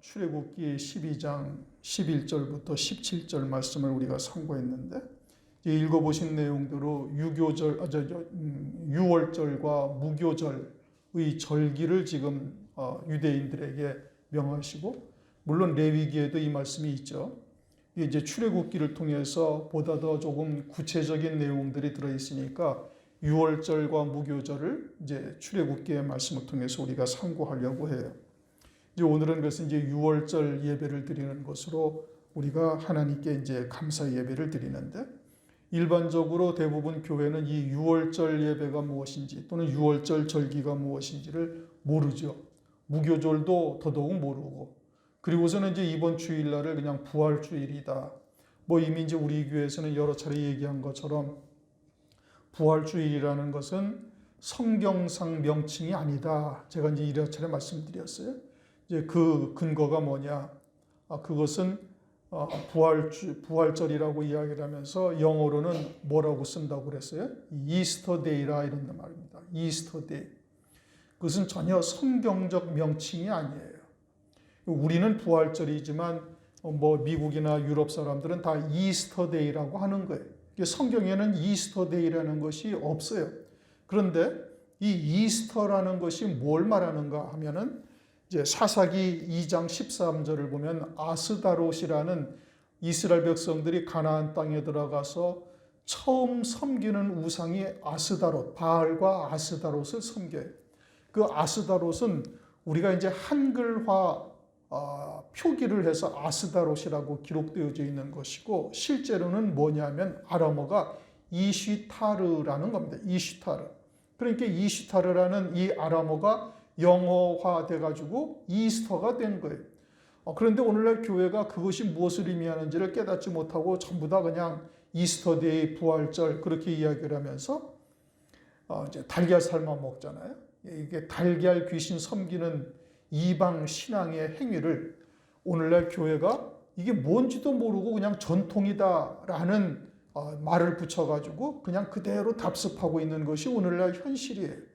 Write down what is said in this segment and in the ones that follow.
출애굽기 12장 11절부터 17절 말씀을 우리가 참고했는데, 읽어보신 내용대로 유월절과 무교절의 절기를 지금 유대인들에게 명하시고, 물론 레위기에도 이 말씀이 있죠. 이제 출애굽기를 통해서 보다 더 조금 구체적인 내용들이 들어있으니까 유월절과 무교절을 이제 출애굽기의 말씀을 통해서 우리가 참고하려고 해요. 이제 오늘은 그래서 이제 유월절 예배를 드리는 것으로 우리가 하나님께 이제 감사 예배를 드리는데, 일반적으로 대부분 교회는 이 유월절 예배가 무엇인지 또는 유월절 절기가 무엇인지를 모르죠. 무교절도 더더욱 모르고, 그리고서는 이제 이번 주일날을 그냥 부활주일이다. 이미 이제 우리 교회에서는 여러 차례 얘기한 것처럼 부활주일이라는 것은 성경상 명칭이 아니다. 제가 이제 여러 차례 말씀드렸어요. 이제 그 근거가 뭐냐? 그것은 부활절이라고 이야기를 하면서 영어로는 뭐라고 쓴다고 그랬어요? 이스터데이라 이런 말입니다. 이스터데이. 그것은 전혀 성경적 명칭이 아니에요. 우리는 부활절이지만 미국이나 유럽 사람들은 다 이스터데이라고 하는 거예요. 성경에는 이스터데이라는 것이 없어요. 그런데 이 이스터라는 것이 뭘 말하는가 하면은 이제 사사기 2장 13절을 보면 아스다롯이라는 이스라엘 백성들이 가나안 땅에 들어가서 처음 섬기는 우상이 아스다롯, 바알과 아스다롯을 섬겨요. 그 아스다롯은 우리가 이제 한글화 표기를 해서 아스다롯이라고 기록되어져 있는 것이고, 실제로는 뭐냐면 아람어가 이시타르라는 겁니다. 이시타르. 그러니까 이시타르라는 이 아람어가 영어화돼 가지고 이스터가 된 거예요. 그런데 오늘날 교회가 그것이 무엇을 의미하는지를 깨닫지 못하고 전부 다 그냥 이스터데이, 부활절 그렇게 이야기를 하면서 이제 달걀 삶아 먹잖아요. 이게 달걀 귀신 섬기는 이방 신앙의 행위를 오늘날 교회가 이게 뭔지도 모르고 그냥 전통이다라는 말을 붙여가지고 그냥 그대로 답습하고 있는 것이 오늘날 현실이에요.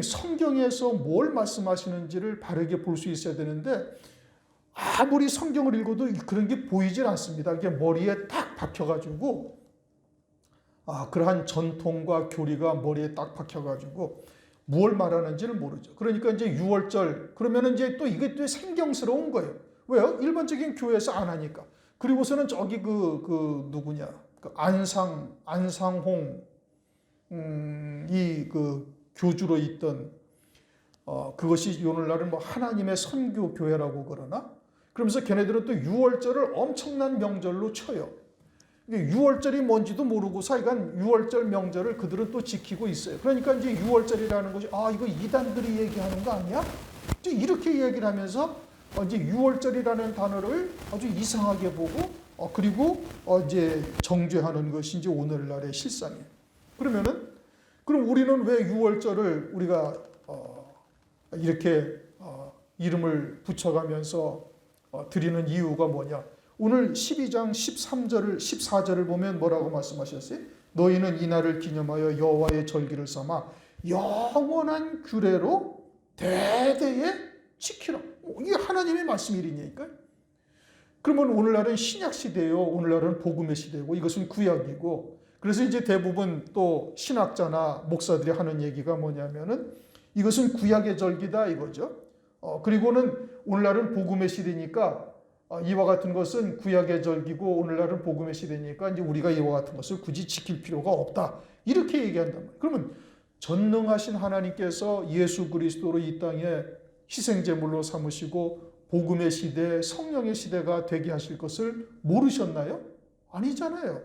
성경에서 뭘 말씀하시는지를 바르게 볼 수 있어야 되는데, 아무리 성경을 읽어도 그런 게 보이질 않습니다. 이게 머리에 딱 박혀가지고, 그러한 전통과 교리가 머리에 딱 박혀가지고 뭘 말하는지를 모르죠. 그러니까 이제 유월절 그러면은 이제 또 이게 또 생경스러운 거예요. 왜요? 일반적인 교회에서 안 하니까. 그리고서는 저기 누구냐? 안상홍 교주로 있던 그것이 오늘날은 하나님의 선교 교회라고 그러나? 그러면서 걔네들은 또 유월절을 엄청난 명절로 쳐요. 유월절이 뭔지도 모르고 사이간 유월절 명절을 그들은 또 지키고 있어요. 그러니까 이제 유월절이라는 것이 이거 이단들이 얘기하는 거 아니야? 이제 이렇게 얘기를 하면서 이제 유월절이라는 단어를 아주 이상하게 보고 그리고 이제 정죄하는 것이 이제 오늘날의 실상이에요. 그럼 우리는 왜 유월절을 우리가 이렇게 이름을 붙여가면서 드리는 이유가 뭐냐? 오늘 12장 14절을 보면 뭐라고 말씀하셨어요? 너희는 이날을 기념하여 여호와의 절기를 삼아 영원한 규례로 대대에 지키라. 이게 하나님의 말씀이니까요. 그러면 오늘날은 신약 시대예요. 오늘날은 복음의 시대고 이것은 구약이고, 그래서 이제 대부분 또 신학자나 목사들이 하는 얘기가 뭐냐면은 이것은 구약의 절기다 이거죠. 그리고는 오늘날은 복음의 시대니까 이와 같은 것은 구약의 절기고 오늘날은 복음의 시대니까 이제 우리가 이와 같은 것을 굳이 지킬 필요가 없다. 이렇게 얘기한단 말이에요. 그러면 전능하신 하나님께서 예수 그리스도로 이 땅에 희생제물로 삼으시고 복음의 시대, 성령의 시대가 되게 하실 것을 모르셨나요? 아니잖아요.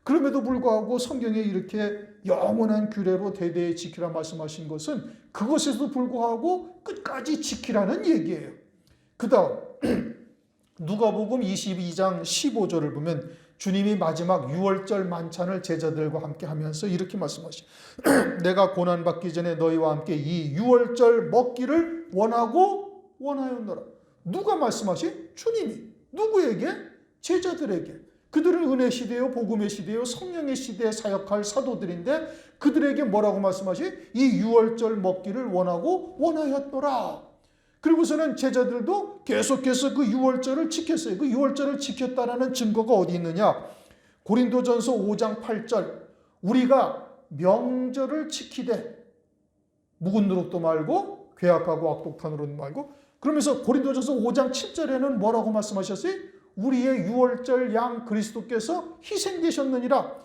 그럼에도 불구하고 성경에 이렇게 영원한 규례로 대대에 지키라 말씀하신 것은 그것에도 불구하고 끝까지 지키라는 얘기예요. 그 다음 누가복음 22장 15절을 보면 주님이 마지막 유월절 만찬을 제자들과 함께 하면서 이렇게 말씀하시죠. 내가 고난받기 전에 너희와 함께 이 유월절 먹기를 원하였노라. 누가 말씀하신? 주님이. 누구에게? 제자들에게. 그들은 은혜 시대요, 복음의 시대요, 성령의 시대에 사역할 사도들인데 그들에게 뭐라고 말씀하시? 이 유월절 먹기를 원하였더라. 그리고서는 제자들도 계속해서 그 유월절을 지켰어요. 그 유월절을 지켰다라는 증거가 어디 있느냐? 고린도전서 5장 8절 우리가 명절을 지키되 묵은 누룩도 말고 괴악하고 악독탄으로 말고 그러면서 고린도전서 5장 7절에는 뭐라고 말씀하셨어요? 우리의 유월절 양 그리스도께서 희생되셨느니라.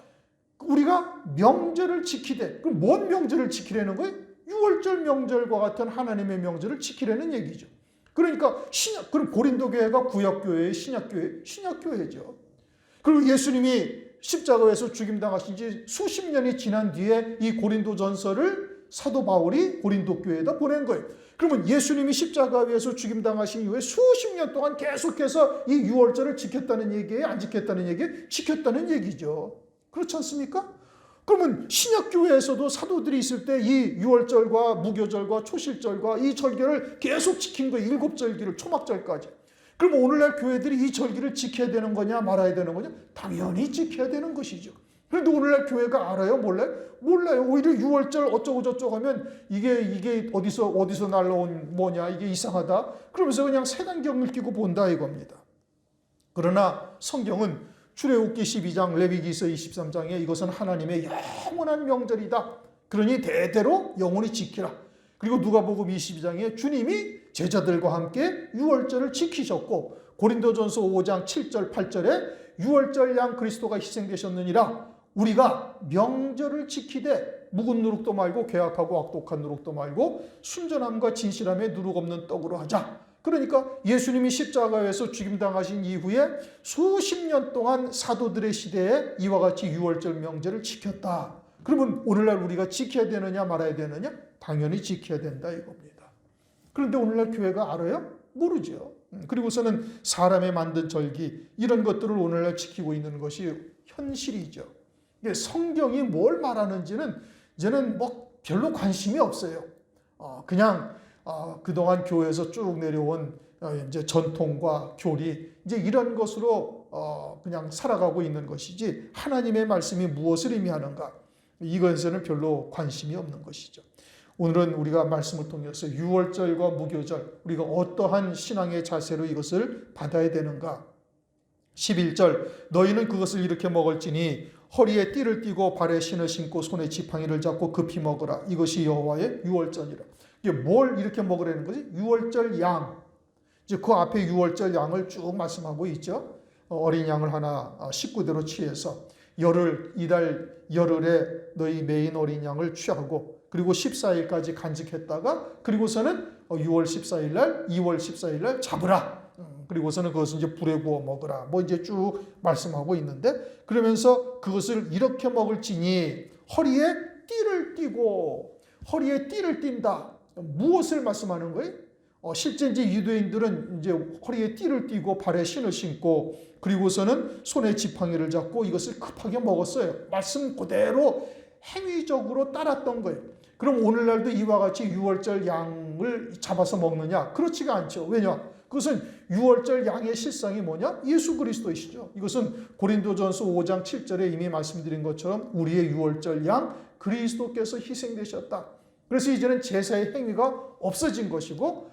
우리가 명절을 지키되 그럼 뭔 명절을 지키려는 거예요? 유월절 명절과 같은 하나님의 명절을 지키려는 얘기죠. 그러니까 그럼 고린도 교회가 구약교회의 신약교회죠. 그리고 예수님이 십자가에서 죽임당하신 지 수십 년이 지난 뒤에 이 고린도전서를 사도 바울이 고린도 교회에다 보낸 거예요. 그러면 예수님이 십자가 위에서 죽임당하신 이후에 수십 년 동안 계속해서 이 유월절을 지켰다는 얘기예요? 안 지켰다는 얘기예요? 지켰다는 얘기죠. 그렇지 않습니까? 그러면 신약교회에서도 사도들이 있을 때 이 유월절과 무교절과 초실절과 이 절기를 계속 지킨 거예요. 7절기를 초막절까지. 그럼 오늘날 교회들이 이 절기를 지켜야 되는 거냐 말아야 되는 거냐? 당연히 지켜야 되는 것이죠. 그런데 오늘날 교회가 알아요? 몰라요? 오히려 유월절 어쩌고 저쩌고 하면 이게 어디서 날라온 뭐냐 이게 이상하다. 그러면서 그냥 색안경을 끼고 본다 이겁니다. 그러나 성경은 출애굽기 12장 레위기서 23장에 이것은 하나님의 영원한 명절이다. 그러니 대대로 영원히 지키라. 그리고 누가복음 22장에 주님이 제자들과 함께 유월절을 지키셨고 고린도전서 5장 7절 8절에 유월절 양 그리스도가 희생되셨느니라. 우리가 명절을 지키되 묵은 누룩도 말고 괴악하고 악독한 누룩도 말고 순전함과 진실함에 누룩 없는 떡으로 하자. 그러니까 예수님이 십자가에서 죽임당하신 이후에 수십 년 동안 사도들의 시대에 이와 같이 유월절 명절을 지켰다. 그러면 오늘날 우리가 지켜야 되느냐 말아야 되느냐? 당연히 지켜야 된다 이겁니다. 그런데 오늘날 교회가 알아요? 모르죠. 그리고서는 사람의 만든 절기 이런 것들을 오늘날 지키고 있는 것이 현실이죠. 성경이 뭘 말하는지는 이제는 뭐 별로 관심이 없어요. 그냥 그동안 교회에서 쭉 내려온 이제 전통과 교리 이제 이런 것으로 그냥 살아가고 있는 것이지 하나님의 말씀이 무엇을 의미하는가 이것에는 별로 관심이 없는 것이죠. 오늘은 우리가 말씀을 통해서 유월절과 무교절 우리가 어떠한 신앙의 자세로 이것을 받아야 되는가. 11절 너희는 그것을 이렇게 먹을지니 허리에 띠를 띠고 발에 신을 신고 손에 지팡이를 잡고 급히 먹으라. 이것이 여호와의 유월절이라. 이게 뭘 이렇게 먹으라는 거지? 유월절 양. 이제 그 앞에 유월절 양을 쭉 말씀하고 있죠. 어린 양을 하나 식구대로 취해서 이달 열흘에 너희 메인 어린 양을 취하고 그리고 14일까지 간직했다가 그리고서는 6월 14일 날 2월 14일 날 잡으라. 그리고서는 그것을 이제 불에 구워 먹으라. 뭐 이제 쭉 말씀하고 있는데 그러면서 그것을 이렇게 먹을지니 허리에 띠를 띈다. 무엇을 말씀하는 거예요? 실제 이제 유대인들은 이제 허리에 띠를 띠고 발에 신을 신고 그리고서는 손에 지팡이를 잡고 이것을 급하게 먹었어요. 말씀 그대로 행위적으로 따랐던 거예요. 그럼 오늘날도 이와 같이 유월절 양을 잡아서 먹느냐? 그렇지가 않죠. 왜냐? 그것은 유월절 양의 실상이 뭐냐? 예수 그리스도이시죠. 이것은 고린도전서 5장 7절에 이미 말씀드린 것처럼 우리의 유월절 양 그리스도께서 희생되셨다. 그래서 이제는 제사의 행위가 없어진 것이고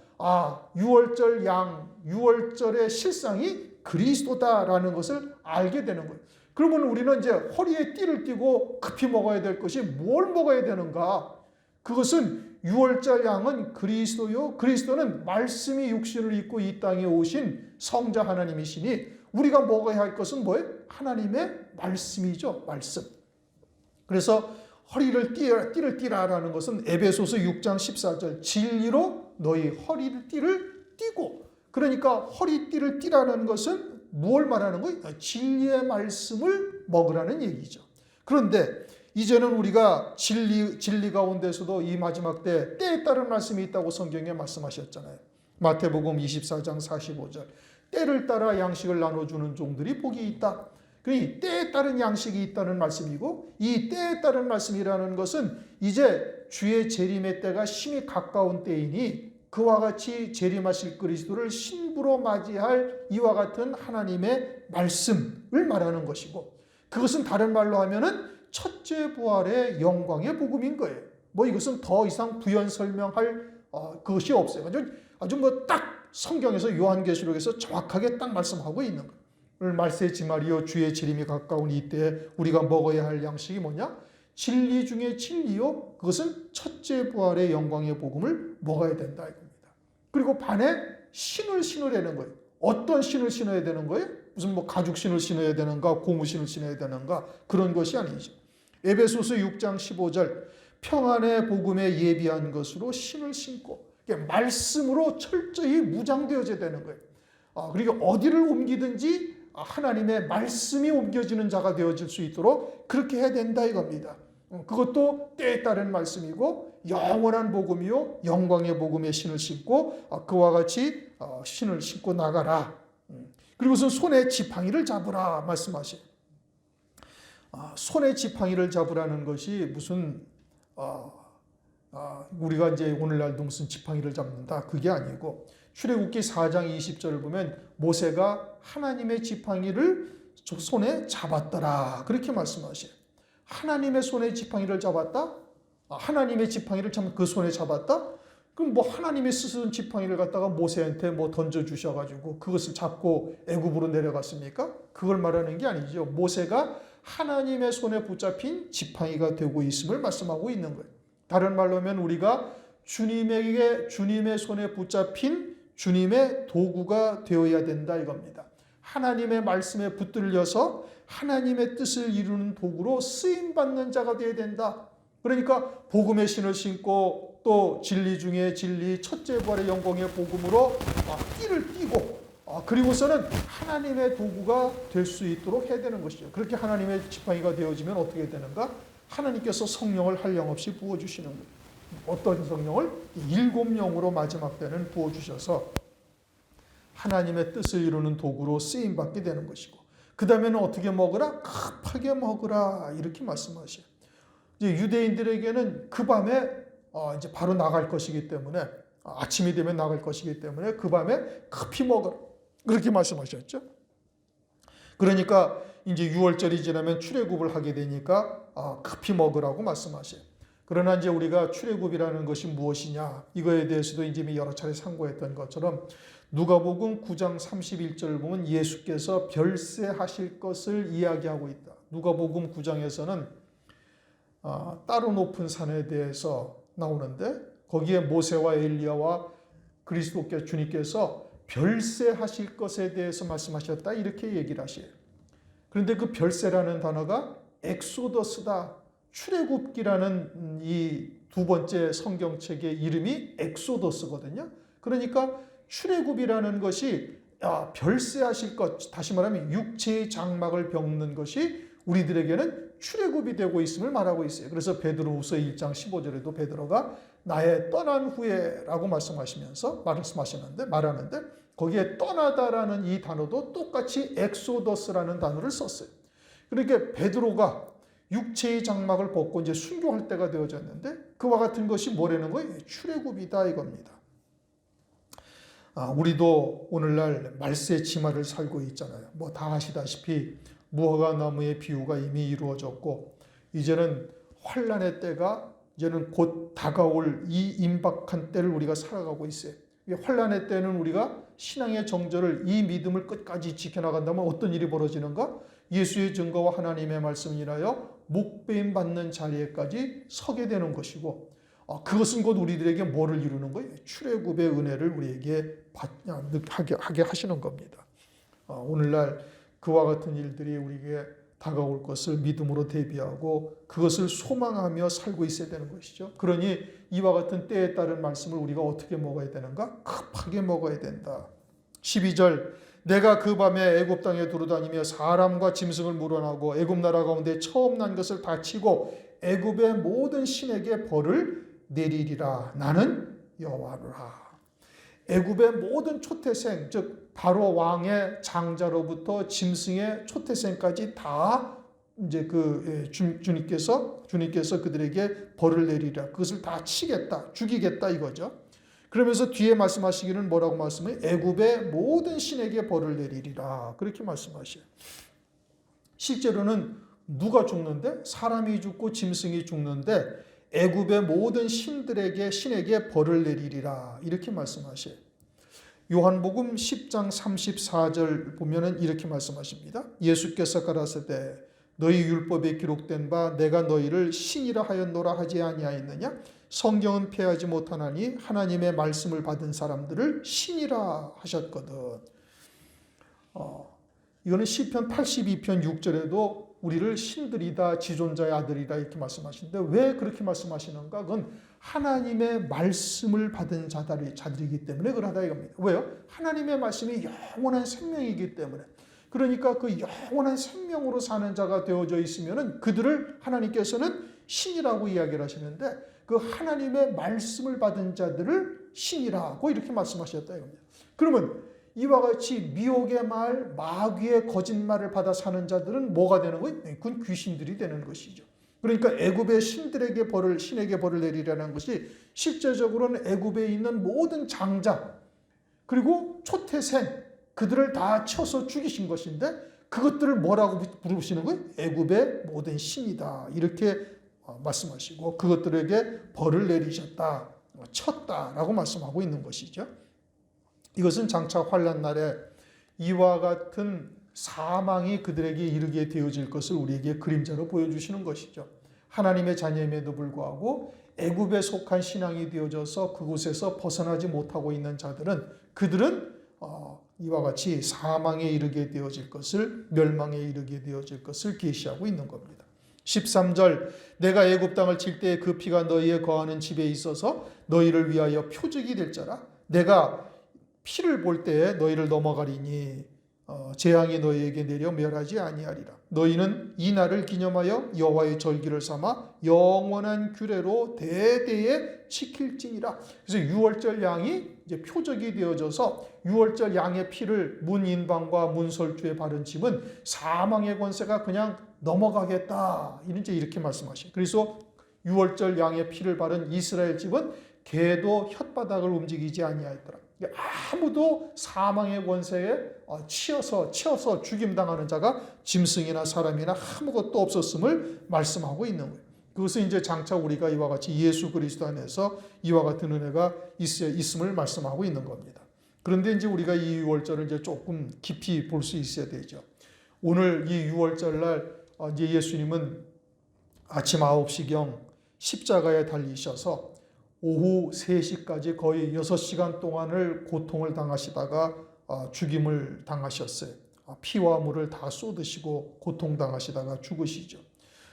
유월절 양, 유월절의 실상이 그리스도다라는 것을 알게 되는 거예요. 그러면 우리는 이제 허리에 띠를 띠고 급히 먹어야 될 것이 뭘 먹어야 되는가? 그것은 유월절 양은 그리스도요. 그리스도는 말씀이 육신을 입고 이 땅에 오신 성자 하나님이시니 우리가 먹어야 할 것은 뭐예요? 하나님의 말씀이죠. 말씀. 그래서 띠를 띠라라는 것은 에베소서 6장 14절 진리로 너희 허리를 띠를 띠고 그러니까 허리띠를 띠라는 것은 무엇을 말하는 거예요? 진리의 말씀을 먹으라는 얘기죠. 그런데 이제는 우리가 진리 가운데서도 이 마지막 때에 따른 말씀이 있다고 성경에 말씀하셨잖아요. 마태복음 24장 45절 때를 따라 양식을 나눠주는 종들이 복이 있다. 그러니 때에 따른 양식이 있다는 말씀이고 이 때에 따른 말씀이라는 것은 이제 주의 재림의 때가 심히 가까운 때이니 그와 같이 재림하실 그리스도를 신부로 맞이할 이와 같은 하나님의 말씀을 말하는 것이고, 그것은 다른 말로 하면은 첫째 부활의 영광의 복음인 거예요. 뭐 이것은 더 이상 부연 설명할 그것이 없어요. 아주 뭐 딱 성경에서 요한계시록에서 정확하게 딱 말씀하고 있는 거예요. 오늘 말세의 지말이요 주의 재림이 가까운 이때에 우리가 먹어야 할 양식이 뭐냐? 진리 중에 진리요, 그것은 첫째 부활의 영광의 복음을 먹어야 된다 이겁니다. 그리고 반에 신을 신으라는 거예요. 어떤 신을 신어야 되는 거예요? 무슨 뭐 가죽 신을 신어야 되는가, 고무 신을 신어야 되는가, 그런 것이 아니죠. 에베소서 6장 15절, 평안의 복음에 예비한 것으로 신을 신고, 말씀으로 철저히 무장되어져야 되는 거예요. 그리고 어디를 옮기든지 하나님의 말씀이 옮겨지는 자가 되어질 수 있도록 그렇게 해야 된다 이겁니다. 그것도 때에 따른 말씀이고, 영원한 복음이요 영광의 복음의 신을 신고 그와 같이 신을 신고 나가라. 그리고선 손에 지팡이를 잡으라 말씀하셔요. 손에 지팡이를 잡으라는 것이 무슨 우리가 이제 오늘날도 무슨 지팡이를 잡는다 그게 아니고, 출애굽기 4장 20절을 보면 모세가 하나님의 지팡이를 손에 잡았더라 그렇게 말씀하셔요. 하나님의 손에 지팡이를 잡았다? 하나님의 지팡이를 참 그 손에 잡았다? 그럼 뭐 하나님이 쓰신 지팡이를 갖다가 모세한테 뭐 던져주셔가지고 그것을 잡고 애굽으로 내려갔습니까? 그걸 말하는 게 아니죠. 모세가 하나님의 손에 붙잡힌 지팡이가 되고 있음을 말씀하고 있는 거예요. 다른 말로 하면 우리가 주님의 손에 붙잡힌 주님의 도구가 되어야 된다 이겁니다. 하나님의 말씀에 붙들려서 하나님의 뜻을 이루는 도구로 쓰임받는 자가 되어야 된다. 그러니까 복음의 신을 신고 또 진리 중에 진리, 첫째 부활의 영광의 복음으로 띠를 띠고 그리고서는 하나님의 도구가 될 수 있도록 해야 되는 것이죠. 그렇게 하나님의 지팡이가 되어지면 어떻게 되는가? 하나님께서 성령을 한량없이 부어주시는 거예요. 어떤 성령을? 7영으로 마지막 때는 부어주셔서 하나님의 뜻을 이루는 도구로 쓰임받게 되는 것이고, 그 다음에는 어떻게 먹으라? 급하게 먹으라 이렇게 말씀하셔요. 이제 유대인들에게는 그 밤에 이제 바로 나갈 것이기 때문에, 아침이 되면 나갈 것이기 때문에 그 밤에 급히 먹으라 그렇게 말씀하셨죠. 그러니까 이제 6월절이 지나면 출애굽을 하게 되니까 급히 먹으라고 말씀하셔요. 그러나 이제 우리가 출애굽이라는 것이 무엇이냐 이거에 대해서도 이제 여러 차례 상고했던 것처럼 누가복음 9장 31절을 보면 예수께서 별세하실 것을 이야기하고 있다. 누가복음 9장에서는 따로 높은 산에 대해서 나오는데 거기에 모세와 엘리야와 그리스도께 주님께서 별세하실 것에 대해서 말씀하셨다 이렇게 얘기를 하셔요. 그런데 그 별세라는 단어가 엑소더스다. 출애굽기라는 이 두 번째 성경책의 이름이 엑소더스거든요. 그러니까 출애굽이라는 것이 별세하실 것, 다시 말하면 육체의 장막을 벗는 것이 우리들에게는 출애굽이 되고 있음을 말하고 있어요. 그래서 베드로후서 1장 15절에도 베드로가 나의 떠난 후에라고 말하는데 거기에 떠나다라는 이 단어도 똑같이 엑소더스라는 단어를 썼어요. 그러니까 베드로가 육체의 장막을 벗고 이제 순교할 때가 되어졌는데 그와 같은 것이 뭐라는 거예요? 출애굽이다 이겁니다. 우리도 오늘날 말세의 지말을 살고 있잖아요. 뭐 다 아시다시피 무화과 나무의 비유가 이미 이루어졌고 이제는 환란의 때가 이제는 곧 다가올 이 임박한 때를 우리가 살아가고 있어요. 환란의 때는 우리가 신앙의 정절을 이 믿음을 끝까지 지켜나간다면 어떤 일이 벌어지는가? 예수의 증거와 하나님의 말씀을 인하여 목배임 받는 자리에까지 서게 되는 것이고 그것은 곧 우리들에게 뭐를 이루는 거예요? 출애굽의 은혜를 우리에게 하게 하시는 겁니다. 오늘날 그와 같은 일들이 우리에게 다가올 것을 믿음으로 대비하고 그것을 소망하며 살고 있어야 되는 것이죠. 그러니 이와 같은 때에 따른 말씀을 우리가 어떻게 먹어야 되는가? 급하게 먹어야 된다. 12절 내가 그 밤에 애굽 땅에 두루다니며 사람과 짐승을 물어나고 애굽 나라 가운데 처음 난 것을 다 치고 애굽의 모든 신에게 벌을 내리리라. 나는 여호와라. 애굽의 모든 초태생, 즉 바로 왕의 장자로부터 짐승의 초태생까지 다 이제 주님께서 그들에게 벌을 내리라. 그것을 다 치겠다, 죽이겠다 이거죠. 그러면서 뒤에 말씀하시기는 뭐라고 말씀해요? 애굽의 모든 신에게 벌을 내리리라. 그렇게 말씀하셔요. 실제로는 누가 죽는데? 사람이 죽고 짐승이 죽는데 애굽의 모든 신에게 벌을 내리리라. 이렇게 말씀하셔요. 요한복음 10장 34절 보면은 이렇게 말씀하십니다. 예수께서 가라사대 너희 율법에 기록된 바 내가 너희를 신이라 하였노라 하지 아니하였느냐? 성경은 폐하지 못하나니 하나님의 말씀을 받은 사람들을 신이라 하셨거든. 이거는 시편 82편 6절에도 우리를 신들이다, 지존자의 아들이다 이렇게 말씀하시는데 왜 그렇게 말씀하시는가? 그건 하나님의 말씀을 받은 자들이기 때문에 그러다 이겁니다. 왜요? 하나님의 말씀이 영원한 생명이기 때문에. 그러니까 그 영원한 생명으로 사는 자가 되어져 있으면은 그들을 하나님께서는 신이라고 이야기를 하시는데 그 하나님의 말씀을 받은 자들을 신이라고 이렇게 말씀하셨다 이겁니다. 그러면 이와 같이 미혹의 말, 마귀의 거짓말을 받아 사는 자들은 뭐가 되는 거예요? 그건 귀신들이 되는 것이죠. 그러니까 애굽의 신에게 벌을 내리라는 것이 실제적으로는 애굽에 있는 모든 장자 그리고 초태생 그들을 다 쳐서 죽이신 것인데 그것들을 뭐라고 부르시는 거예요? 애굽의 모든 신이다. 이렇게 말씀하시고 그것들에게 벌을 내리셨다. 쳤다라고 말씀하고 있는 것이죠. 이것은 장차 환난 날에 이와 같은 사망이 그들에게 이르게 되어질 것을 우리에게 그림자로 보여주시는 것이죠. 하나님의 자녀임에도 불구하고 애굽에 속한 신앙이 되어져서 그곳에서 벗어나지 못하고 있는 자들은 그들은 이와 같이 사망에 이르게 되어질 것을 멸망에 이르게 되어질 것을 계시하고 있는 겁니다. 13절 내가 애굽 땅을 칠 때에 그 피가 너희의 거하는 집에 있어서 너희를 위하여 표적이 될 자라. 내가 피를 볼 때에 너희를 넘어가리니 재앙이 너희에게 내려 멸하지 아니하리라. 너희는 이 날을 기념하여 여호와의 절기를 삼아 영원한 규례로 대대에 지킬지니라. 그래서 유월절 양이 이제 표적이 되어져서 유월절 양의 피를 문 인방과 문 설주에 바른 집은 사망의 권세가 그냥 넘어가겠다. 이제 이렇게 말씀하셔요. 그래서 유월절 양의 피를 바른 이스라엘 집은 개도 혓바닥을 움직이지 아니하였더라. 아무도 사망의 권세에 치여서 죽임당하는 자가 짐승이나 사람이나 아무것도 없었음을 말씀하고 있는 거예요. 그것은 이제 장차 우리가 이와 같이 예수 그리스도 안에서 이와 같은 은혜가 있음을 말씀하고 있는 겁니다. 그런데 이제 우리가 이 유월절을 이제 조금 깊이 볼 수 있어야 되죠. 오늘 이 유월절 날 이제 예수님은 아침 9시경 십자가에 달리셔서 오후 3시까지 거의 6시간 동안을 고통을 당하시다가 죽임을 당하셨어요. 피와 물을 다 쏟으시고 고통당하시다가 죽으시죠.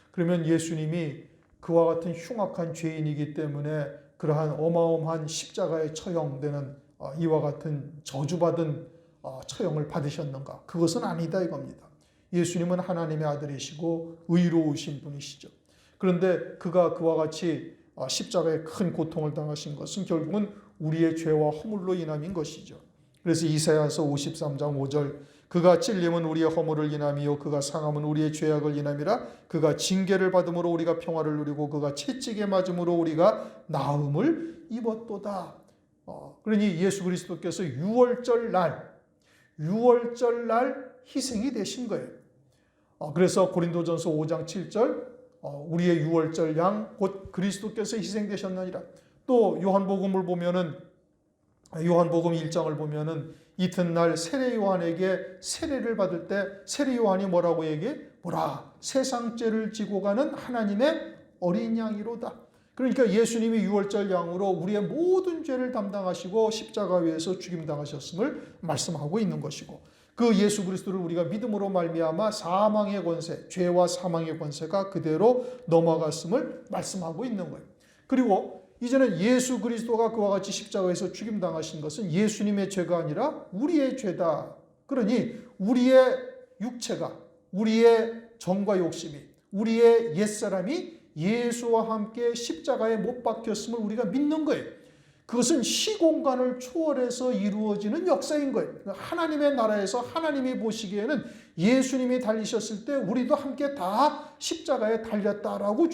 그러면 예수님이 그와 같은 흉악한 죄인이기 때문에 그러한 어마어마한 십자가에 처형되는 이와 같은 저주받은 처형을 받으셨는가? 그것은 아니다 이겁니다. 예수님은 하나님의 아들이시고 의로우신 분이시죠. 그런데 그가 그와 같이 십자가에 큰 고통을 당하신 것은 결국은 우리의 죄와 허물로 인함인 것이죠. 그래서 이사야서 53장 5절 그가 찔림은 우리의 허물을 인함이요 그가 상함은 우리의 죄악을 인함이라. 그가 징계를 받음으로 우리가 평화를 누리고 그가 채찍에 맞음으로 우리가 나음을 입었도다. 그러니 예수 그리스도께서 유월절 날 희생이 되신 거예요. 그래서 고린도전서 5장 7절 우리의 유월절 양 곧 그리스도께서 희생되셨느니라. 또 요한복음을 보면은 요한복음 1장을 보면은 이튿날 세례 요한에게 세례를 받을 때 세례 요한이 뭐라고 얘기해? 보라 세상 죄를 지고 가는 하나님의 어린 양이로다. 그러니까 예수님이 유월절 양으로 우리의 모든 죄를 담당하시고 십자가 위에서 죽임당하셨음을 말씀하고 있는 것이고 그 예수 그리스도를 우리가 믿음으로 말미암아 사망의 권세, 죄와 사망의 권세가 그대로 넘어갔음을 말씀하고 있는 거예요. 그리고 이제는 예수 그리스도가 그와 같이 십자가에서 죽임당하신 것은 예수님의 죄가 아니라 우리의 죄다. 그러니 우리의 육체가, 우리의 정과 욕심이, 우리의 옛사람이 예수와 함께 십자가에 못 박혔음을 우리가 믿는 거예요. 그것은 시공간을 초월해서 이루어지는 역사인 거예요. 하나님의 나라에서 하나님이 보시기에는 예수님이 달리셨을 때 우리도 함께 다 십자가에 달렸다라고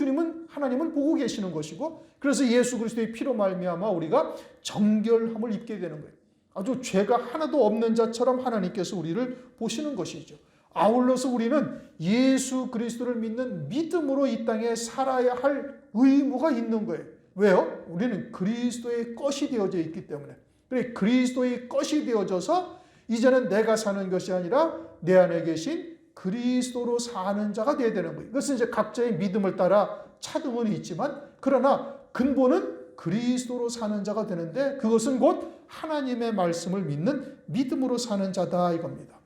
하나님은 보고 계시는 것이고, 그래서 예수 그리스도의 피로 말미암아 우리가 정결함을 입게 되는 거예요. 아주 죄가 하나도 없는 자처럼 하나님께서 우리를 보시는 것이죠. 아울러서 우리는 예수 그리스도를 믿는 믿음으로 이 땅에 살아야 할 의무가 있는 거예요. 왜요? 우리는 그리스도의 것이 되어져 있기 때문에. 그래, 그리스도의 것이 되어져서 이제는 내가 사는 것이 아니라 내 안에 계신 그리스도로 사는 자가 되어야 되는 거예요. 이것은 이제 각자의 믿음을 따라 차등은 있지만, 그러나 근본은 그리스도로 사는 자가 되는데, 그것은 곧 하나님의 말씀을 믿는 믿음으로 사는 자다 이겁니다.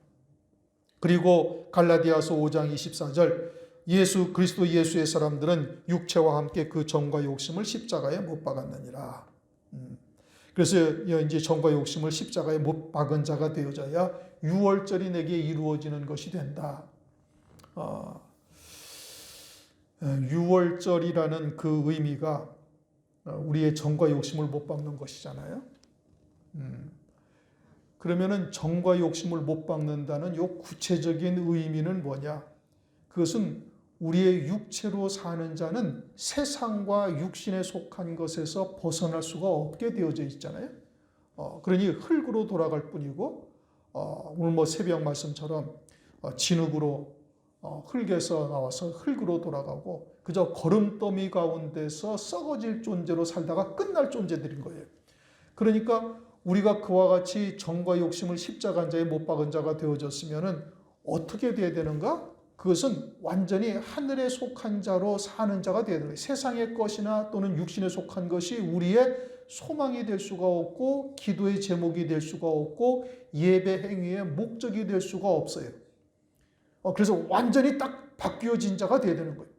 그리고 갈라디아서 5장 24절, 그리스도 예수의 사람들은 육체와 함께 그 정과 욕심을 십자가에 못 박았느니라. 그래서 이제 정과 욕심을 십자가에 못 박은 자가 되어져야 유월절이 내게 이루어지는 것이 된다. 유월절이라는 그 의미가 우리의 정과 욕심을 못 박는 것이잖아요. 그러면은 정과 욕심을 못 박는다는 요 구체적인 의미는 뭐냐? 그것은 우리의 육체로 사는 자는 세상과 육신에 속한 것에서 벗어날 수가 없게 되어져 있잖아요. 그러니 흙으로 돌아갈 뿐이고, 오늘 새벽 말씀처럼 진흙으로 흙에서 나와서 흙으로 돌아가고, 그저 거름더미 가운데서 썩어질 존재로 살다가 끝날 존재들인 거예요. 그러니까 우리가 그와 같이 정과 욕심을 십자가에 못 박은 자가 되어졌으면 어떻게 돼야 되는가? 그것은 완전히 하늘에 속한 자로 사는 자가 되어야 되는 거예요. 세상의 것이나 또는 육신에 속한 것이 우리의 소망이 될 수가 없고, 기도의 제목이 될 수가 없고, 예배 행위의 목적이 될 수가 없어요. 그래서 완전히 딱 바뀌어진 자가 되어야 되는 거예요.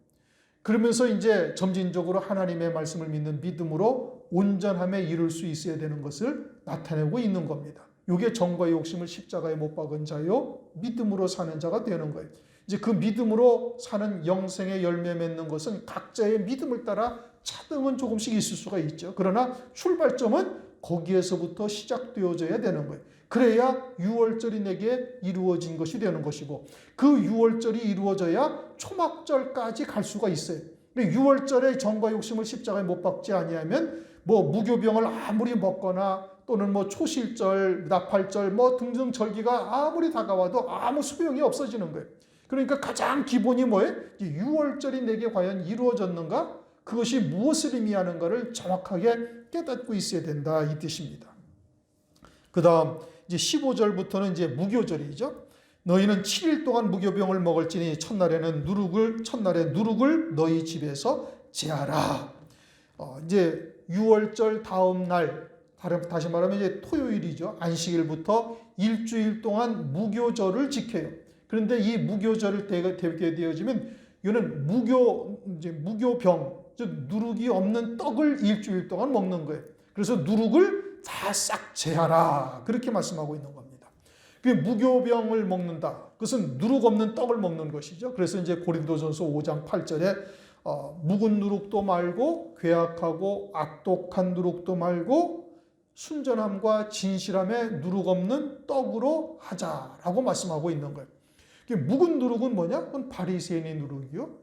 그러면서 이제 점진적으로 하나님의 말씀을 믿는 믿음으로 온전함에 이룰 수 있어야 되는 것을 나타내고 있는 겁니다. 이게 정과 욕심을 십자가에 못 박은 자요, 믿음으로 사는 자가 되는 거예요. 이제 그 믿음으로 사는 영생의 열매 맺는 것은 각자의 믿음을 따라 차등은 조금씩 있을 수가 있죠. 그러나 출발점은 거기에서부터 시작되어져야 되는 거예요. 그래야 유월절이 내게 이루어진 것이 되는 것이고, 그 유월절이 이루어져야 초막절까지 갈 수가 있어요. 유월절에 정과 욕심을 십자가에 못 박지 아니하면 무교병을 아무리 먹거나 또는 초실절, 나팔절 등등 절기가 아무리 다가와도 아무 소용이 없어지는 거예요. 그러니까 가장 기본이 뭐예요? 유월절이 내게 과연 이루어졌는가? 그것이 무엇을 의미하는가를 정확하게 깨닫고 있어야 된다 이 뜻입니다. 그 다음 이제 15절부터는 이제 무교절이죠. 너희는 7일 동안 무교병을 먹을지니 첫날에 누룩을 너희 집에서 제하라. 이제 유월절 다음 날, 다시 말하면 이제 토요일이죠. 안식일부터 일주일 동안 무교절을 지켜요. 그런데 이 무교절을 되게 되어지면 이거는 무교병, 즉 누룩이 없는 떡을 일주일 동안 먹는 거예요. 그래서 누룩을 다 싹 제하라, 그렇게 말씀하고 있는 겁니다. 무교병을 먹는다, 그것은 누룩 없는 떡을 먹는 것이죠. 그래서 이제 고린도전서 5장 8절에 묵은 누룩도 말고 괴악하고 악독한 누룩도 말고 순전함과 진실함에 누룩 없는 떡으로 하자라고 말씀하고 있는 거예요. 묵은 누룩은 뭐냐? 그건 바리새인의 누룩이요.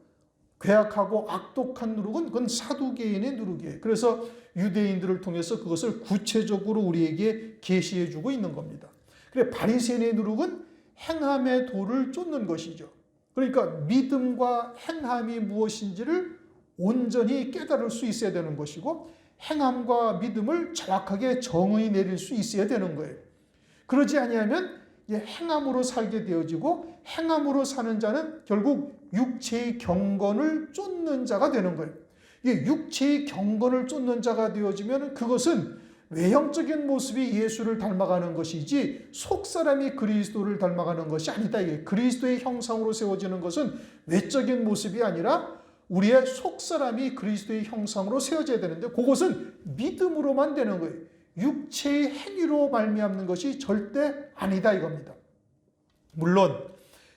괴악하고 악독한 누룩은 그건 사두개인의 누룩이에요. 그래서 유대인들을 통해서 그것을 구체적으로 우리에게 계시해 주고 있는 겁니다. 그래, 바리새인의 누룩은 행함의 도를 쫓는 것이죠. 그러니까 믿음과 행함이 무엇인지를 온전히 깨달을 수 있어야 되는 것이고, 행함과 믿음을 정확하게 정의 내릴 수 있어야 되는 거예요. 그러지 아니하면 행함으로 살게 되어지고, 행함으로 사는 자는 결국 육체의 경건을 쫓는 자가 되는 거예요. 육체의 경건을 쫓는 자가 되어지면 그것은 외형적인 모습이 예수를 닮아가는 것이지 속사람이 그리스도를 닮아가는 것이 아니다. 그리스도의 형상으로 세워지는 것은 외적인 모습이 아니라 우리의 속사람이 그리스도의 형상으로 세워져야 되는데, 그것은 믿음으로만 되는 거예요. 육체의 행위로 말미암는 것이 절대 아니다 이겁니다. 물론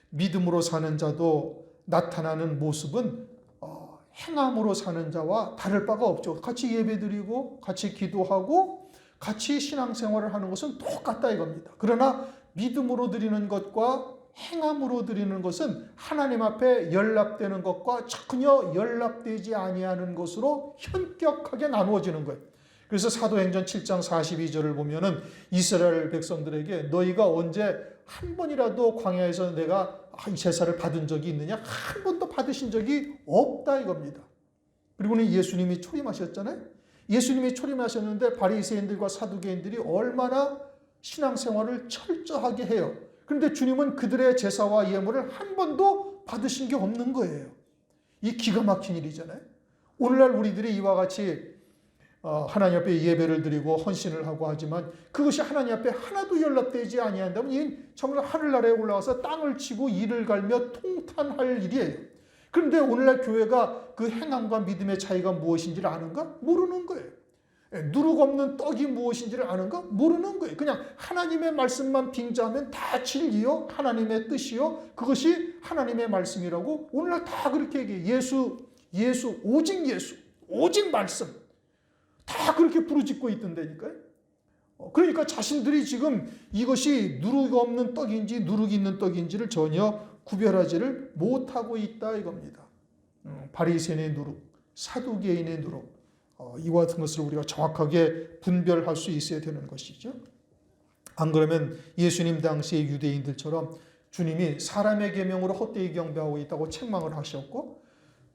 믿음으로 사는 자도 나타나는 모습은 행함으로 사는 자와 다를 바가 없죠. 같이 예배드리고 같이 기도하고 같이 신앙생활을 하는 것은 똑같다 이겁니다. 그러나 믿음으로 드리는 것과 행함으로 드리는 것은 하나님 앞에 연락되는 것과 전혀 연락되지 아니하는 것으로 현격하게 나누어지는 거예요. 그래서 사도행전 7장 42절을 보면은 이스라엘 백성들에게 너희가 언제 한 번이라도 광야에서 내가 이 제사를 받은 적이 있느냐? 한 번도 받으신 적이 없다 이겁니다. 그리고는 예수님이 초림하셨잖아요. 예수님이 초림하셨는데 바리새인들과 사두개인들이 얼마나 신앙생활을 철저하게 해요. 그런데 주님은 그들의 제사와 예물을 한 번도 받으신 게 없는 거예요. 이 기가 막힌 일이잖아요. 오늘날 우리들이 이와 같이 하나님 앞에 예배를 드리고 헌신을 하고 하지만 그것이 하나님 앞에 하나도 연락되지 아니한다면 이는 정말 하늘나라에 올라가서 땅을 치고 이를 갈며 통탄할 일이에요. 그런데 오늘날 교회가 그 행함과 믿음의 차이가 무엇인지를 아는가? 모르는 거예요. 누룩 없는 떡이 무엇인지를 아는가? 모르는 거예요. 그냥 하나님의 말씀만 빙자하면 다 진리요, 하나님의 뜻이요, 그것이 하나님의 말씀이라고 오늘날 다 그렇게 얘기해요. 예수, 오직 말씀. 다 그렇게 부르짖고 있던다니까요. 그러니까 자신들이 지금 이것이 누룩 없는 떡인지 누룩 있는 떡인지를 전혀 구별하지를 못하고 있다 이겁니다. 바리새인의 누룩, 사두개인의 누룩, 이와 같은 것을 우리가 정확하게 분별할 수 있어야 되는 것이죠. 안 그러면 예수님 당시의 유대인들처럼 주님이 사람의 계명으로 헛되이 경배하고 있다고 책망을 하셨고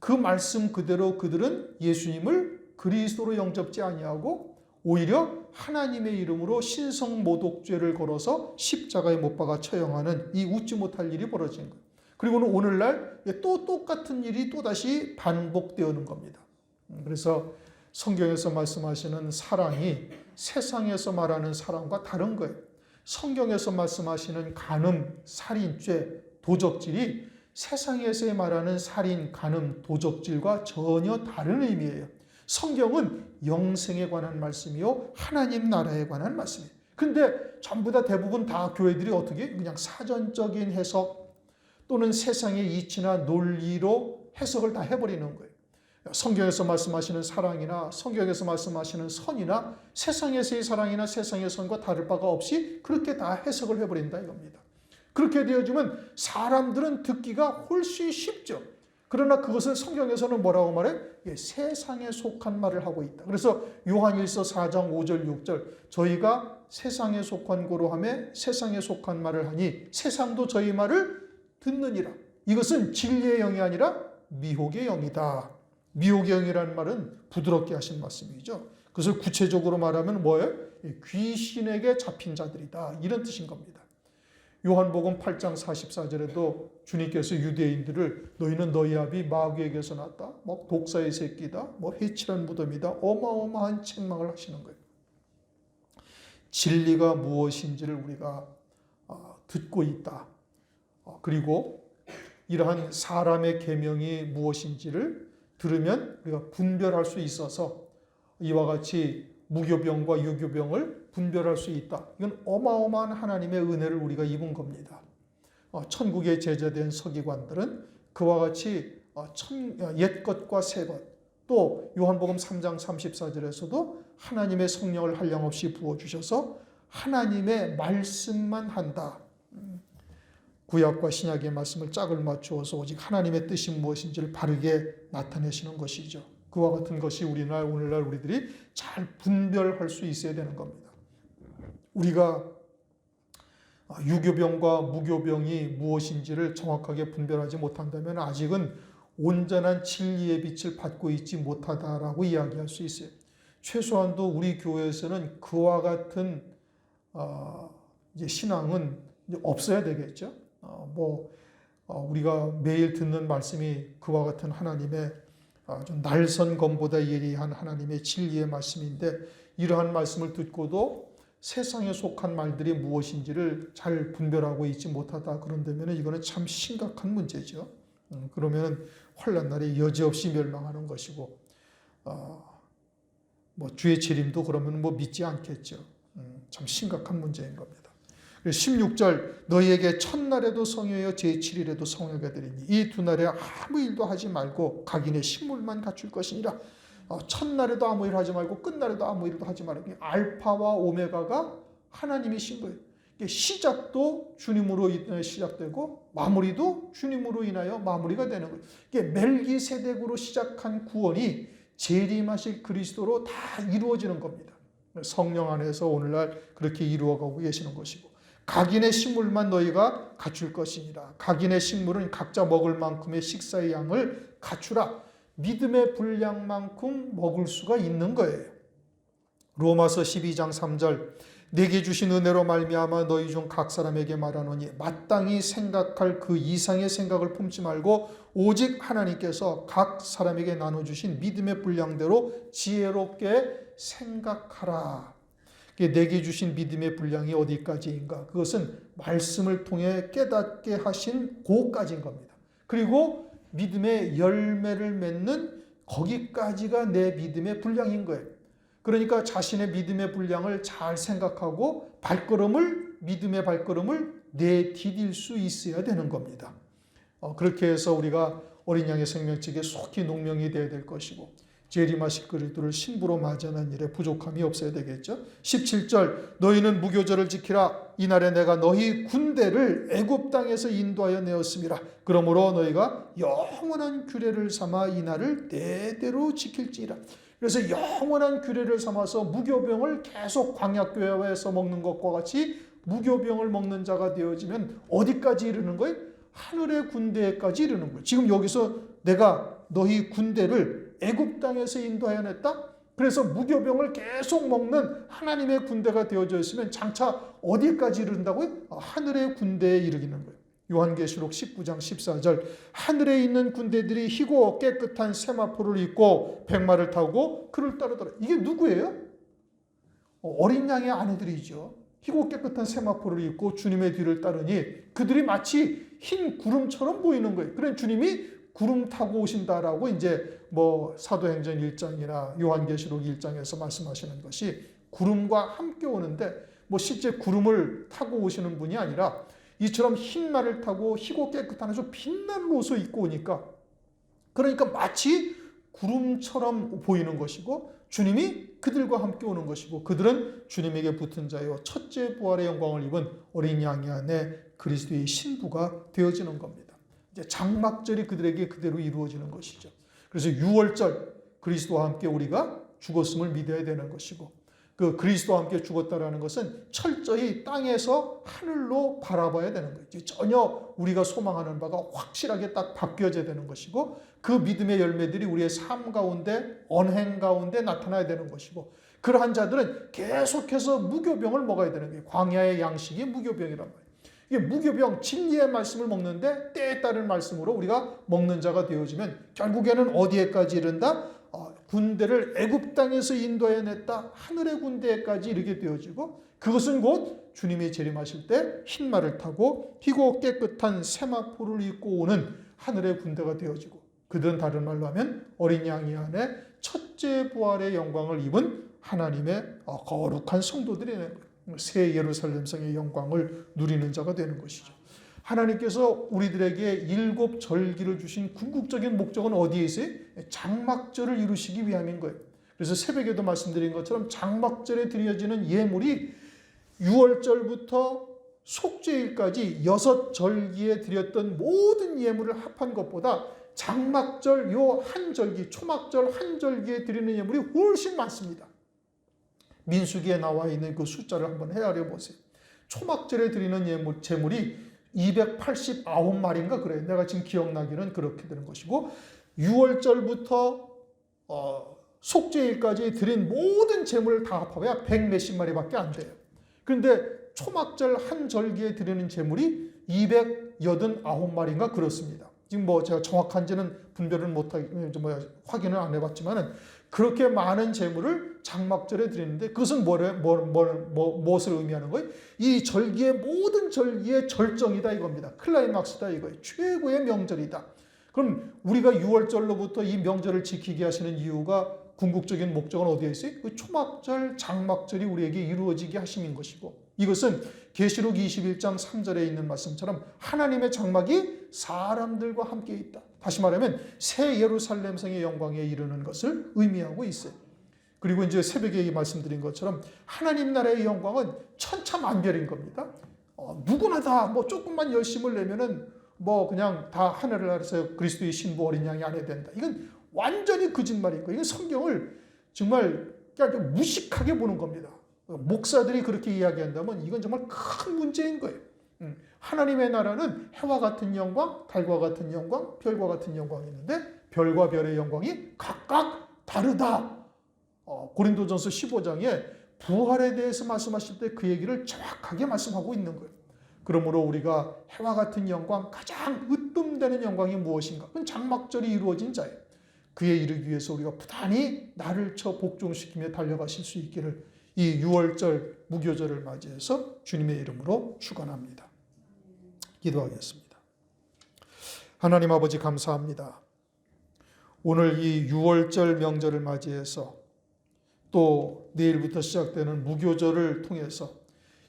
그 말씀 그대로 그들은 예수님을 그리스도로 영접지 아니하고 오히려 하나님의 이름으로 신성모독죄를 걸어서 십자가에 못 박아 처형하는 이 웃지 못할 일이 벌어진 거예요. 그리고는 오늘날 또 똑같은 일이 또다시 반복되는 겁니다. 그래서 성경에서 말씀하시는 사랑이 세상에서 말하는 사랑과 다른 거예요. 성경에서 말씀하시는 간음, 살인죄, 도적질이 세상에서 말하는 살인, 간음, 도적질과 전혀 다른 의미예요. 성경은 영생에 관한 말씀이요 하나님 나라에 관한 말씀이에요. 근데 전부 다 대부분 다 교회들이 어떻게 그냥 사전적인 해석 또는 세상의 이치나 논리로 해석을 다 해버리는 거예요. 성경에서 말씀하시는 사랑이나 성경에서 말씀하시는 선이나 세상에서의 사랑이나 세상의 선과 다를 바가 없이 그렇게 다 해석을 해버린다 이겁니다. 그렇게 되어지면 사람들은 듣기가 훨씬 쉽죠. 그러나 그것을 성경에서는 뭐라고 말해? 세상에 속한 말을 하고 있다. 그래서 요한일서 4장 5절 6절 저희가 세상에 속한 고로 하며 세상에 속한 말을 하니 세상도 저희 말을 듣느니라. 이것은 진리의 영이 아니라 미혹의 영이다. 미혹의 영이라는 말은 부드럽게 하신 말씀이죠. 그것을 구체적으로 말하면 뭐예요? 귀신에게 잡힌 자들이다. 이런 뜻인 겁니다. 요한복음 8장 44절에도 주님께서 유대인들을 너희는 너희 아비 마귀에게서 났다. 뭐 독사의 새끼다. 뭐 해칠한 무덤이다. 어마어마한 책망을 하시는 거예요. 진리가 무엇인지를 우리가 듣고 있다. 그리고 이러한 사람의 계명이 무엇인지를 들으면 우리가 분별할 수 있어서 이와 같이 무교병과 유교병을 분별할 수 있다. 이건 어마어마한 하나님의 은혜를 우리가 입은 겁니다. 천국의 제자된 서기관들은 그와 같이 옛것과 새것 또 요한복음 3장 34절에서도 하나님의 성령을 한량없이 부어주셔서 하나님의 말씀만 한다. 구약과 신약의 말씀을 짝을 맞추어서 오직 하나님의 뜻이 무엇인지를 바르게 나타내시는 것이죠. 그와 같은 것이 오늘날 우리들이 잘 분별할 수 있어야 되는 겁니다. 우리가 유교병과 무교병이 무엇인지를 정확하게 분별하지 못한다면 아직은 온전한 진리의 빛을 받고 있지 못하다라고 이야기할 수 있어요. 최소한도 우리 교회에서는 그와 같은 이제 신앙은 이제 없어야 되겠죠. 우리가 매일 듣는 말씀이 그와 같은 하나님의 좀 날선 검보다 예리한 하나님의 진리의 말씀인데 이러한 말씀을 듣고도 세상에 속한 말들이 무엇인지를 잘 분별하고 있지 못하다 그런다면 이거는 참 심각한 문제죠. 그러면 환난날에 여지없이 멸망하는 것이고 주의 재림도 그러면 믿지 않겠죠. 참 심각한 문제인 겁니다. 16절 너희에게 첫날에도 성회여 제7일에도 성회가 되리니 이 두 날에 아무 일도 하지 말고 각인의 식물만 갖출 것이니라. 첫날에도 아무 일 하지 말고 끝날에도 아무 일도 하지 말고 알파와 오메가가 하나님이신 거예요. 시작도 주님으로 시작되고 마무리도 주님으로 인하여 마무리가 되는 거예요. 이게 멜기세덱으로 시작한 구원이 재림하실 그리스도로 다 이루어지는 겁니다. 성령 안에서 오늘날 그렇게 이루어가고 계시는 것이고, 각인의 식물만 너희가 갖출 것이니라. 각인의 식물은 각자 먹을 만큼의 식사의 양을 갖추라. 믿음의 분량만큼 먹을 수가 있는 거예요. 로마서 12장 3절, 내게 주신 은혜로 말미암아 너희 중 각 사람에게 말하노니 마땅히 생각할 그 이상의 생각을 품지 말고 오직 하나님께서 각 사람에게 나눠주신 믿음의 분량대로 지혜롭게 생각하라. 내게 주신 믿음의 분량이 어디까지인가? 그것은 말씀을 통해 깨닫게 하신 그까지인 겁니다. 그리고 믿음의 열매를 맺는 거기까지가 내 믿음의 분량인 거예요. 그러니까 자신의 믿음의 분량을 잘 생각하고 믿음의 발걸음을 내디딜 수 있어야 되는 겁니다. 그렇게 해서 우리가 어린 양의 생명책에 속히 농명이 되어야 될 것이고, 재림하실 그리스도를 신부로 맞이하는 일에 부족함이 없어야 되겠죠. 17절, 너희는 무교절을 지키라. 이날에 내가 너희 군대를 애굽 땅에서 인도하여 내었음이라. 그러므로 너희가 영원한 규례를 삼아 이날을 대대로 지킬지니라. 그래서 영원한 규례를 삼아서 무교병을 계속 광야교회에서 먹는 것과 같이 무교병을 먹는 자가 되어지면 어디까지 이르는 거예요? 하늘의 군대까지 이르는 거예요. 지금 여기서 내가 너희 군대를 애굽 땅에서 인도하여 냈다? 그래서 무교병을 계속 먹는 하나님의 군대가 되어져 있으면 장차 어디까지 이른다고요? 하늘의 군대에 이르기는 거예요. 요한계시록 19장 14절, 하늘에 있는 군대들이 희고 깨끗한 세마포를 입고 백마를 타고 그를 따르더라. 이게 누구예요? 어린 양의 아내들이죠. 희고 깨끗한 세마포를 입고 주님의 뒤를 따르니 그들이 마치 흰 구름처럼 보이는 거예요. 그래 주님이 구름 타고 오신다라고 이제 사도행전 1장이나 요한계시록 1장에서 말씀하시는 것이 구름과 함께 오는데, 실제 구름을 타고 오시는 분이 아니라 이처럼 흰 말을 타고 희고 깨끗한 아주 빛나는 옷을 입고 오니까, 그러니까 마치 구름처럼 보이는 것이고 주님이 그들과 함께 오는 것이고, 그들은 주님에게 붙은 자요 첫째 부활의 영광을 입은 어린 양이 안에 그리스도의 신부가 되어지는 겁니다. 이제 장막절이 그들에게 그대로 이루어지는 것이죠. 그래서 유월절, 그리스도와 함께 우리가 죽었음을 믿어야 되는 것이고, 그 그리스도와 함께 죽었다라는 것은 철저히 땅에서 하늘로 바라봐야 되는 거예요. 전혀 우리가 소망하는 바가 확실하게 딱 바뀌어져야 되는 것이고, 그 믿음의 열매들이 우리의 삶 가운데, 언행 가운데 나타나야 되는 것이고, 그러한 자들은 계속해서 무교병을 먹어야 되는 거예요. 광야의 양식이 무교병이란 말이에요. 이게 무교병, 진리의 말씀을 먹는데 때에 따른 말씀으로 우리가 먹는 자가 되어지면 결국에는 어디에까지 이른다? 군대를 애굽 땅에서 인도해 냈다. 하늘의 군대에까지 이르게 되어지고, 그것은 곧 주님이 재림하실 때 흰말을 타고 희고 깨끗한 세마포를 입고 오는 하늘의 군대가 되어지고, 그들은 다른 말로 하면 어린 양이 안에 첫째 부활의 영광을 입은 하나님의 거룩한 성도들이 되는 거예요. 새 예루살렘 성의 영광을 누리는 자가 되는 것이죠. 하나님께서 우리들에게 일곱 절기를 주신 궁극적인 목적은 어디에 있어요? 장막절을 이루시기 위함인 거예요. 그래서 새벽에도 말씀드린 것처럼 장막절에 드려지는 예물이 6월절부터 속죄일까지 6절기에 드렸던 모든 예물을 합한 것보다 장막절 요 한 절기, 초막절 한 절기에 드리는 예물이 훨씬 많습니다. 민수기에 나와 있는 그 숫자를 한번 헤아려 보세요. 초막절에 드리는 제물이 289마리인가 그래요. 내가 지금 기억나기는 그렇게 되는 것이고, 6월절부터 속죄일까지 드린 모든 제물을 다 합하면 100몇십 마리밖에 안 돼요. 그런데 초막절 한 절기에 드리는 제물이 289마리인가 그렇습니다. 지금 제가 정확한지는 분별을 확인을 안 해봤지만은 그렇게 많은 제물을 장막절에 드리는데, 그것은 무엇을 의미하는 거예요? 이 절기의 모든 절기의 절정이다 이겁니다. 클라이막스다 이거예요. 최고의 명절이다. 그럼 우리가 6월절로부터 이 명절을 지키게 하시는 이유가, 궁극적인 목적은 어디에 있어요? 그 초막절, 장막절이 우리에게 이루어지게 하심인 것이고, 이것은 계시록 21장 3절에 있는 말씀처럼 하나님의 장막이 사람들과 함께 있다. 다시 말하면 새 예루살렘 성의 영광에 이르는 것을 의미하고 있어요. 그리고 이제 새벽에 말씀드린 것처럼 하나님 나라의 영광은 천차만별인 겁니다. 누구나 다 뭐 조금만 열심을 내면은 뭐 그냥 다 하늘을 아래서 그리스도의 신부 어린 양이 아니야 된다. 이건 완전히 거짓말인 거예요. 이건 성경을 정말 그냥 무식하게 보는 겁니다. 목사들이 그렇게 이야기한다면 이건 정말 큰 문제인 거예요. 하나님의 나라는 해와 같은 영광, 달과 같은 영광, 별과 같은 영광이 있는데 별과 별의 영광이 각각 다르다. 고린도전서 15장에 부활에 대해서 말씀하실 때 그 얘기를 정확하게 말씀하고 있는 거예요. 그러므로 우리가 해와 같은 영광, 가장 으뜸되는 영광이 무엇인가? 그건 장막절이 이루어진 자예요. 그에 이르기 위해서 우리가 부단히 나를 쳐 복종시키며 달려가실 수 있기를 이 6월절 무교절을 맞이해서 주님의 이름으로 축원합니다. 기도하겠습니다. 하나님 아버지 감사합니다. 오늘 이 6월절 명절을 맞이해서 또 내일부터 시작되는 무교절을 통해서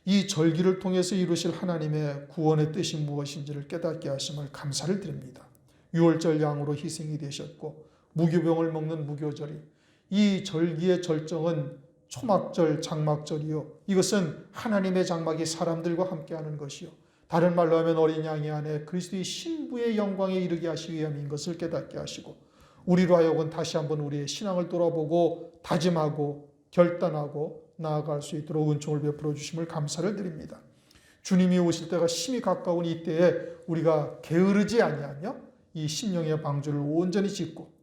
이 절기를 통해서 이루실 하나님의 구원의 뜻이 무엇인지를 깨닫게 하심을 감사를 드립니다. 6월절 양으로 희생이 되셨고 무교병을 먹는 무교절이 이 절기의 절정은 초막절, 장막절이요. 이것은 하나님의 장막이 사람들과 함께하는 것이요. 다른 말로 하면 어린 양의 안에 그리스도의 신부의 영광에 이르게 하시기 위함인 것을 깨닫게 하시고 우리로 하여금 다시 한번 우리의 신앙을 돌아보고 다짐하고 결단하고 나아갈 수 있도록 은총을 베풀어 주심을 감사를 드립니다. 주님이 오실 때가 심히 가까운 이때에 우리가 게으르지 아니하며 이 심령의 방주를 온전히 짓고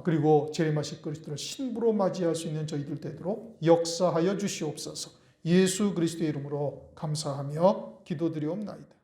그리고 재림하실 그리스도를 신부로 맞이할 수 있는 저희들 되도록 역사하여 주시옵소서. 예수 그리스도의 이름으로 감사하며 기도드리옵나이다.